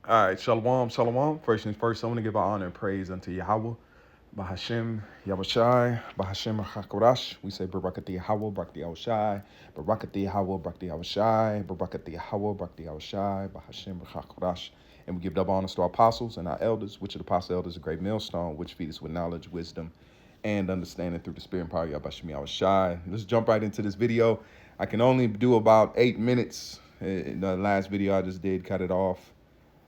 All right, shalom, shalom. First things first, I want to give our honor and praise unto Yahweh, Bahashem, Yahushai, Bahashem HaKodash. We say Barakati Yahweh, Barakati Yahushai, Barakati Yahweh, Barakati Yahushai, Barakati Yahweh, Barakati Yahushai, Bahashem HaKodash. And we give double honors to our apostles and our elders, which are the apostle elders, a great millstone, which feed us with knowledge, wisdom, and understanding through the spirit and power of Yahweh Yahushai. Let's jump right into this video. I can only do about 8 minutes. In the last video I just did, cut it off.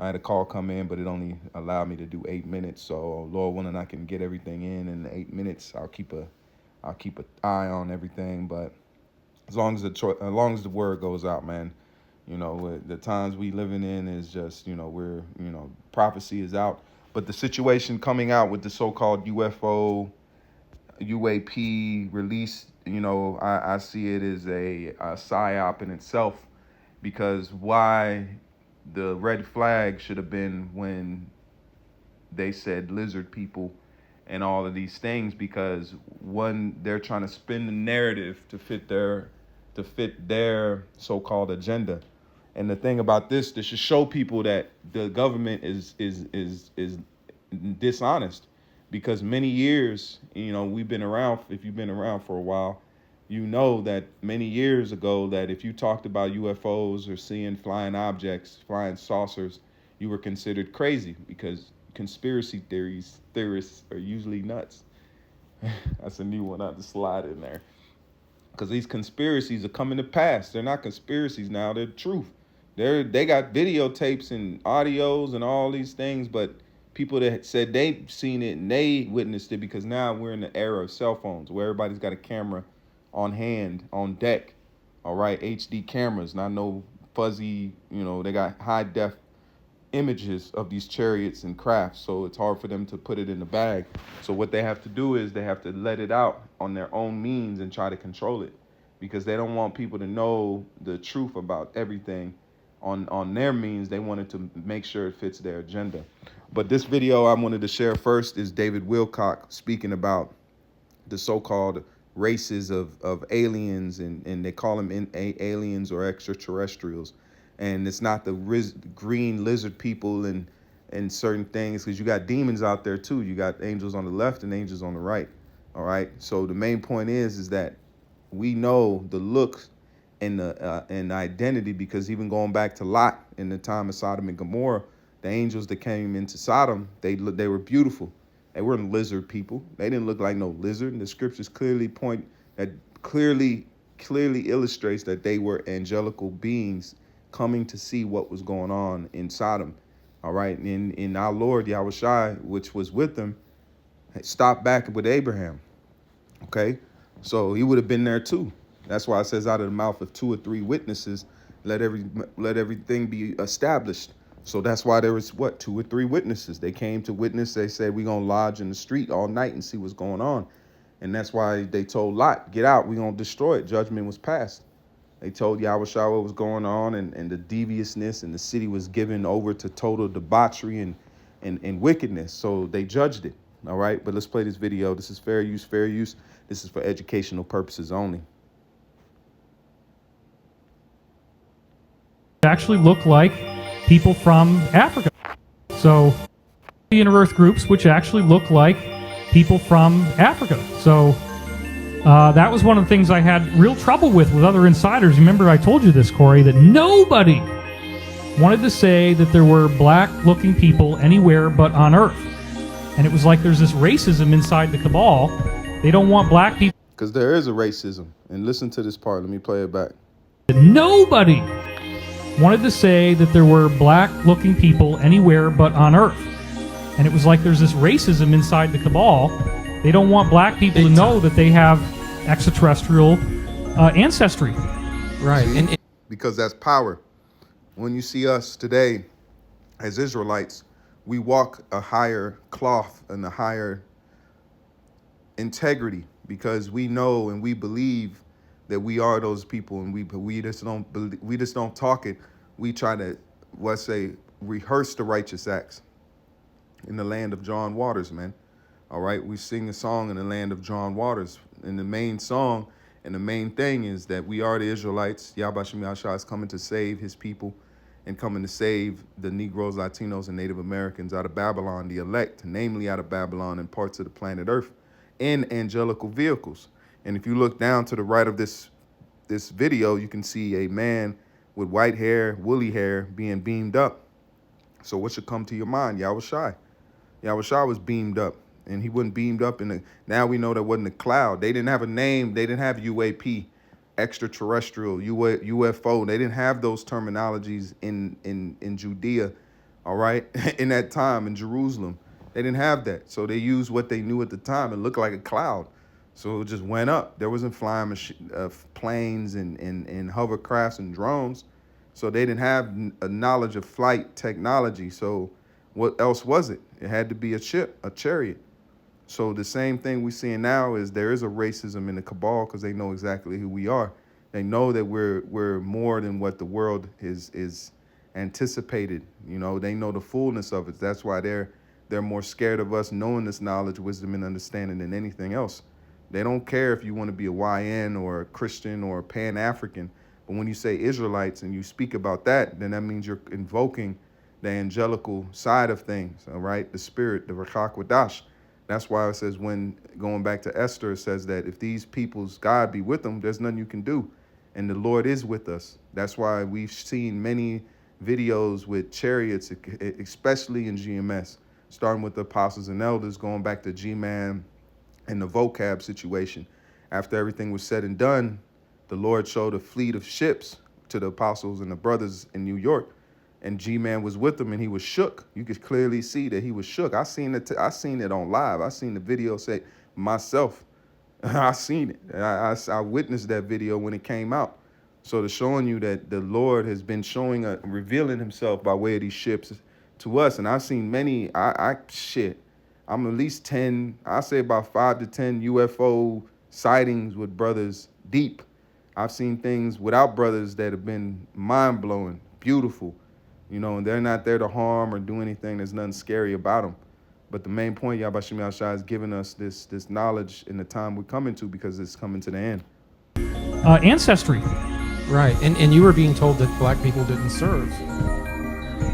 I had a call come in, but it only allowed me to do 8 minutes. So Lord willing, I can get everything in 8 minutes. I'll keep an eye on everything. But as long as the word goes out, man, the times we living in is just, prophecy is out. But the situation coming out with the so-called UFO, UAP release, I see it as a psyop in itself, because why the red flag should have been when they said lizard people and all of these things, because one, they're trying to spin the narrative to fit their so-called agenda. And the thing about this should show people that the government is dishonest, because many years, we've been around. If you've been around for a while, you know that many years ago, that if you talked about UFOs or seeing flying objects, flying saucers, you were considered crazy, because conspiracy theorists are usually nuts. That's a new one I had to slide in there, because these conspiracies are coming to pass. They're not conspiracies now; they're truth. They got videotapes and audios and all these things, but people that said they seen it and they witnessed it, because now we're in the era of cell phones where everybody's got a camera on hand, on deck. All right, HD cameras, not no fuzzy. They got high def images of these chariots and crafts, so it's hard for them to put it in the bag. So what they have to do is they have to let it out on their own means and try to control it, because they don't want people to know the truth about everything on their means. They wanted to make sure it fits their agenda. But this video I wanted to share first is David Wilcock speaking about the so-called races of aliens, and they call them aliens or extraterrestrials. And it's not the green lizard people and certain things, because you got demons out there too. You got angels on the left and angels on the right. All right. So the main point is that we know the looks and the identity, because even going back to Lot in the time of Sodom and Gomorrah, the angels that came into Sodom, they were beautiful. They weren't lizard people. They didn't look like no lizard. And the scriptures clearly illustrates that they were angelical beings coming to see what was going on in Sodom. All right. And in our Lord Yahushai, which was with them, stopped back with Abraham. Okay. So he would have been there too. That's why it says, out of the mouth of 2 or 3 witnesses, let everything be established. So that's why there was 2 or 3 witnesses. They came to witness. They said, we're going to lodge in the street all night and see what's going on. And that's why they told Lot, get out, we're going to destroy it. Judgment was passed. They told Yahushua what was going on, and the deviousness, and the city was given over to total debauchery and wickedness. So they judged it. All right. But let's play this video. This is fair use, fair use. This is for educational purposes only. Actually look like people from Africa. So inner Earth groups which actually look like people from Africa. So that was one of the things I had real trouble with other insiders. Remember I told you this, Corey, that nobody wanted to say that there were black-looking people anywhere but on Earth. And it was like there's this racism inside the cabal. They don't want black people. Because there is a racism. And listen to this part. Let me play it back. Nobody wanted to say that there were black-looking people anywhere but on Earth. And it was like there's this racism inside the cabal. They don't want black people to know that they have extraterrestrial ancestry. Right. Because that's power. When you see us today as Israelites, we walk a higher cloth and a higher integrity, because we know and we believe that we are those people, and we just don't talk it. We try to, let's say, rehearse the righteous acts in the land of drawn waters, man. All right, we sing a song in the land of drawn waters, and the main song and the main thing is that we are the Israelites. Yahweh Shem Yahshua is coming to save his people, and coming to save the Negroes, Latinos, and Native Americans out of Babylon, the elect, namely out of Babylon and parts of the planet Earth, in angelical vehicles. And if you look down to the right of this video, you can see a man with white hair, woolly hair, being beamed up. So what should come to your mind? Yahushua. Yahushua was beamed up, and he wasn't beamed up in the, now we know that wasn't a cloud. They didn't have a name. They didn't have UAP, extraterrestrial, UFO. They didn't have those terminologies in Judea, all right, in that time in Jerusalem. They didn't have that. So they used what they knew at the time. It looked like a cloud. So it just went up. There wasn't flying planes and hovercrafts and drones. So they didn't have a knowledge of flight technology. So what else was it? It had to be a ship, a chariot. So the same thing we're seeing now is there is a racism in the cabal because they know exactly who we are. They know that we're more than what the world is anticipated. You know, they know the fullness of it. That's why they're more scared of us knowing this knowledge, wisdom, and understanding than anything else. They don't care if you want to be a YN or a Christian or a Pan-African. But when you say Israelites and you speak about that, then that means you're invoking the angelical side of things, all right? The spirit, the Ruach Kodesh. That's why it says when, going back to Esther, it says that if these people's God be with them, there's nothing you can do. And the Lord is with us. That's why we've seen many videos with chariots, especially in GMS, starting with the apostles and elders, going back to G-Man and the vocab situation. After everything was said and done, the Lord showed a fleet of ships to the apostles and the brothers in New York, and G-Man was with them, and he was shook. You could clearly see that he was shook. I seen it on live. I seen the video say myself. I seen it. I witnessed that video when it came out. So to showing you that the Lord has been showing, revealing himself by way of these ships to us. And I've seen many, I'm at least 10, I say about 5 to 10 UFO sightings with brothers deep. I've seen things without brothers that have been mind-blowing, beautiful, you know, and they're not there to harm or do anything. There's nothing scary about them. But the main point, Yahweh Shem Yahushua is giving us this knowledge in the time we're coming to, because it's coming to the end. Ancestry. Right, and you were being told that black people didn't serve.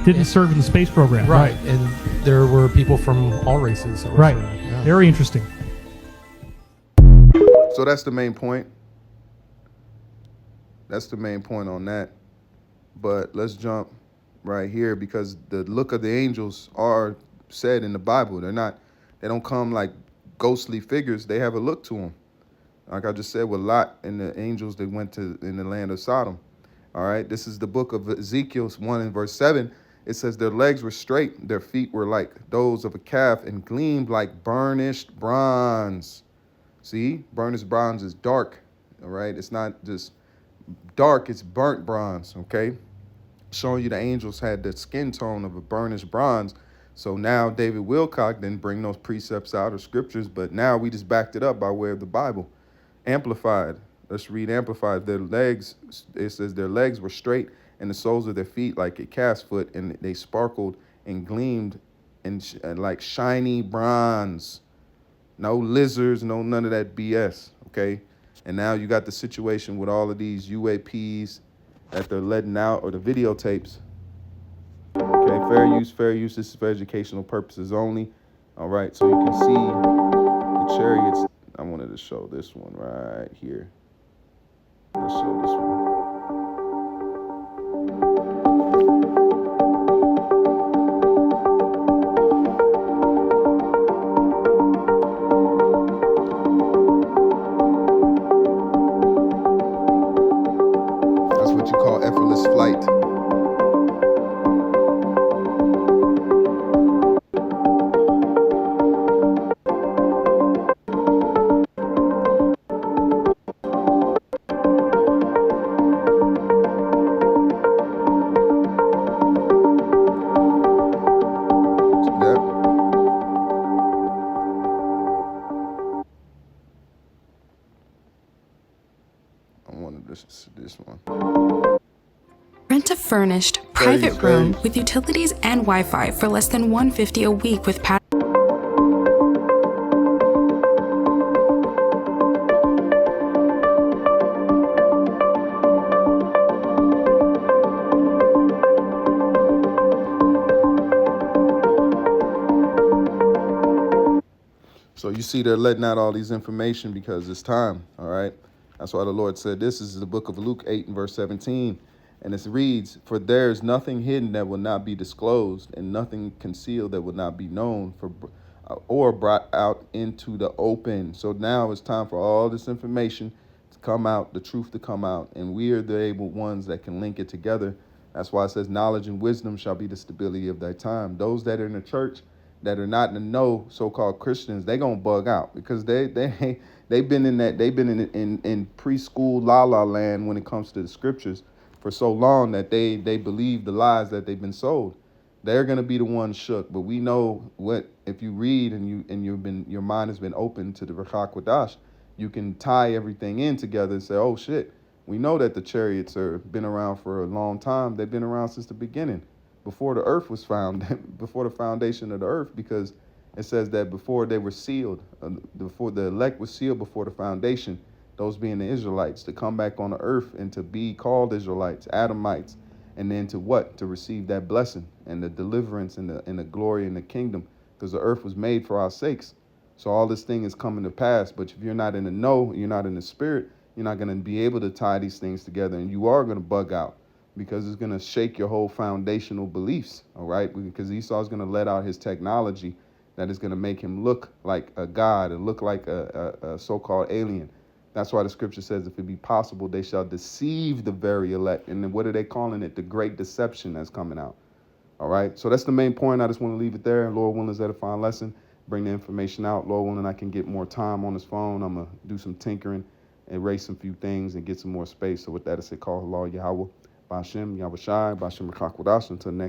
Didn't serve in the space program. Right, and there were people from all races. That were Right, serving. Yeah. very interesting. So that's the main point. That's the main point on that. But let's jump right here, because the look of the angels are said in the Bible. They don't come like ghostly figures. They have a look to them. Like I just said with Lot and the angels that went to in the land of Sodom. All right, this is the book of Ezekiel 1 and verse 7. It says their legs were straight, their feet were like those of a calf and gleamed like burnished bronze. See, burnished bronze is dark, all right? It's not just dark, it's burnt bronze, okay? Showing you the angels had the skin tone of a burnished bronze. So now David Wilcock didn't bring those precepts out or scriptures, but now we just backed it up by way of the Bible. Amplified. Let's read Amplified. Their legs, it says their legs were straight and the soles of their feet like a calf's foot, and they sparkled and gleamed like shiny bronze. No lizards, no none of that BS, okay? And now you got the situation with all of these UAPs that they're letting out, or the videotapes. Okay, fair use. This is for educational purposes only. All right, so you can see the chariots. I wanted to show this one right here. Let's show this one. That's what you call effortless flight. This one. Rent a furnished, private room with utilities and Wi-Fi for less than $150 a week with So you see they're letting out all these information because it's time, all right? That's why the Lord said this is the book of Luke 8 and verse 17. And it reads, "For there is nothing hidden that will not be disclosed, and nothing concealed that will not be known or brought out into the open." So now it's time for all this information to come out, the truth to come out, and we are the able ones that can link it together. That's why it says knowledge and wisdom shall be the stability of thy time. Those that are in the church that are not in the know, so-called Christians, they gonna bug out because they've been in preschool la la land when it comes to the scriptures for so long that they believe the lies that they've been sold. They're gonna be the ones shook. But we know what if you read and your mind has been open to the Ruach HaKodesh, you can tie everything in together and say, oh shit, we know that the chariots are been around for a long time. They've been around since the beginning, before the earth was found, before the foundation of the earth, because it says that before they were sealed, before the elect was sealed before the foundation, those being the Israelites, to come back on the earth and to be called Israelites, Adamites, and then to what? To receive that blessing and the deliverance and the glory and the kingdom, because the earth was made for our sakes. So all this thing is coming to pass. But if you're not in the know, you're not in the spirit, you're not going to be able to tie these things together, and you are going to bug out because it's going to shake your whole foundational beliefs, all right? Because Esau's going to let out his technology that is going to make him look like a god and look like a so-called alien. That's why the scripture says, if it be possible, they shall deceive the very elect. And then what are they calling it? The great deception that's coming out. All right. So that's the main point. I just want to leave it there. Lord willing, is that a fine lesson? Bring the information out. Lord willing, I can get more time on this phone. I'm going to do some tinkering, erase some few things, and get some more space. So with that, I say, call Allah Yahweh, Ba'ashem, Yahweh Shai, Ba'ashem Rakakwadash, until next.